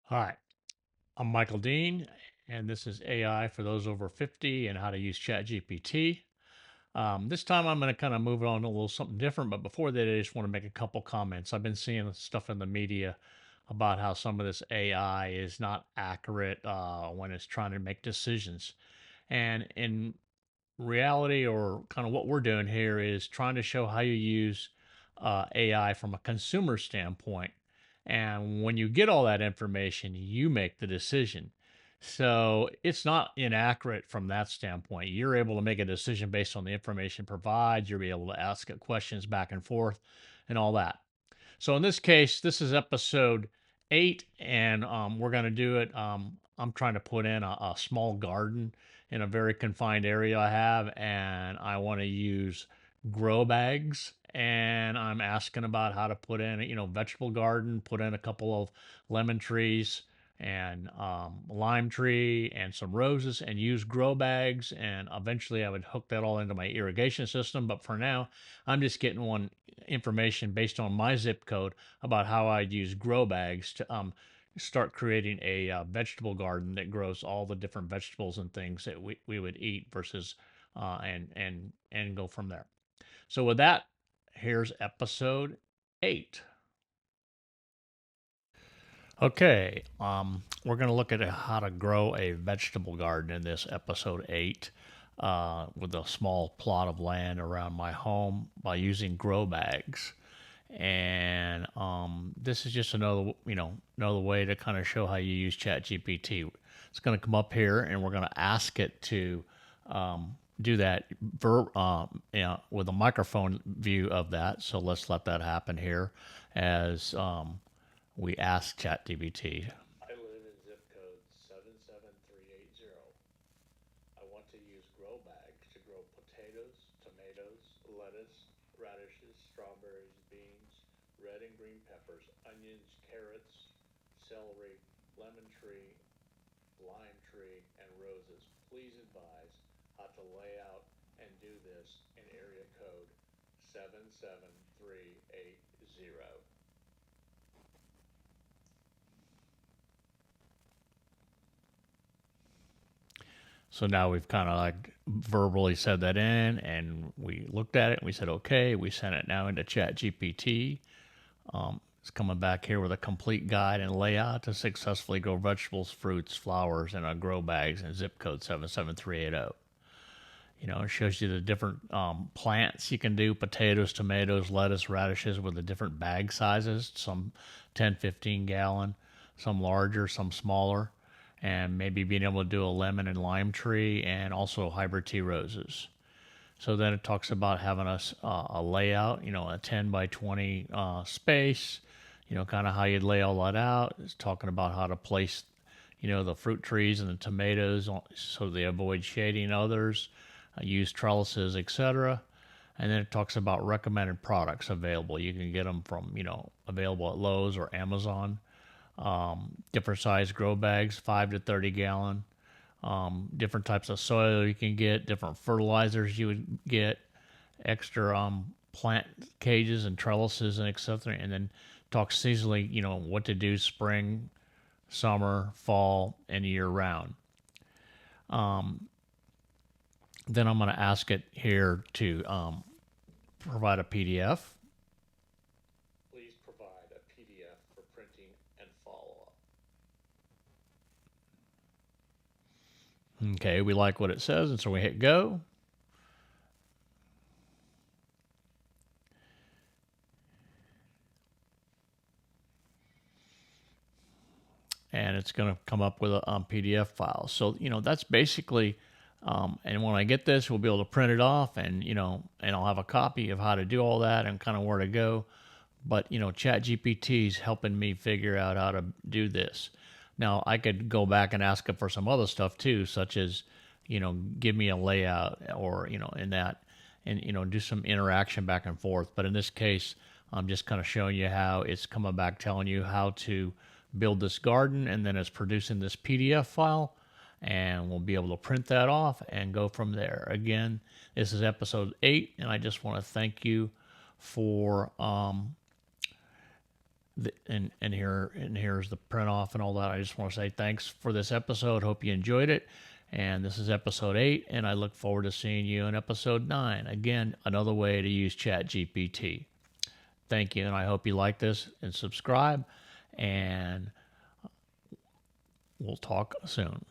Hi, I'm Michael Dean, and this is AI for those over 50 and how to use Chat GPT. This time I'm going to kind of move on to a little something different, but before that, I just want to make a couple comments. I've been seeing stuff in the media about how some of this AI is not accurate when it's trying to make decisions. And in reality, or kind of what we're doing here, is trying to show how you use AI from a consumer standpoint. And when you get all that information, you make the decision. So it's not inaccurate from that standpoint. You're able to make a decision based on the information provided. You'll be able to ask it questions back and forth and all that. So in this case, this is episode 8, and we're going to do it. I'm trying to put in a small garden in a very confined area I have, and I want to use grow bags. And I'm asking about how to put in, vegetable garden, put in a couple of lemon trees and lime tree and some roses, and use grow bags. And eventually, I would hook that all into my irrigation system. But for now, I'm just getting one information based on my zip code about how I'd use grow bags to start creating a vegetable garden that grows all the different vegetables and things that we would eat versus and go from there. So with that, here's episode 8. Okay, we're going to look at how to grow a vegetable garden in this episode 8 with a small plot of land around my home by using grow bags. And this is just another way to kind of show how you use ChatGPT. It's going to come up here, and we're going to ask it to do that with a microphone view of that. So let's let that happen here as we ask ChatGPT. I live in zip code 77380. I want to use grow bags to grow potatoes, tomatoes, lettuce, radishes, strawberries, beans, red and green peppers, onions, carrots, celery, lemon tree, lime tree, and roses. Please advise how to lay out and do this in area code 77380. So now we've kind of like verbally said that in, and we looked at it and we said, okay, we sent it now into Chat GPT. It's coming back here with a complete guide and layout to successfully grow vegetables, fruits, flowers in a grow bags and zip code 77380. It shows you the different plants you can do: potatoes, tomatoes, lettuce, radishes with the different bag sizes, some 10, 15 gallon, some larger, some smaller, and maybe being able to do a lemon and lime tree and also hybrid tea roses. So then it talks about having a layout, a 10 by 20 space, kind of how you'd lay all that out. It's talking about how to place, the fruit trees and the tomatoes so they avoid shading others, use trellises, etc. And then it talks about recommended products available. You can get them from, available at Lowe's or Amazon. Different size grow bags, 5 to 30 gallon. Different types of soil you can get, different fertilizers you would get, extra plant cages and trellises and etc. And then talk seasonally, what to do spring, summer, fall, and year round. Then I'm going to ask it here to provide a PDF. Please provide a PDF for printing and follow up. Okay, we like what it says, and so we hit go. And it's going to come up with a PDF file. So, that's basically, and when I get this, we'll be able to print it off, and, and I'll have a copy of how to do all that and kind of where to go. But, ChatGPT is helping me figure out how to do this. Now, I could go back and ask it for some other stuff too, such as, give me a layout or, in that, and, do some interaction back and forth. But in this case, I'm just kind of showing you how it's coming back, telling you how to build this garden, and then it's producing this PDF file, and we'll be able to print that off and go from there. Again, this is episode 8, and I just want to thank you for here's the print off and all that. I just want to say thanks for this episode. Hope you enjoyed it. And this is episode 8, and I look forward to seeing you in episode 9. Again, another way to use Chat GPT. Thank you, and I hope you like this and subscribe, and we'll talk soon.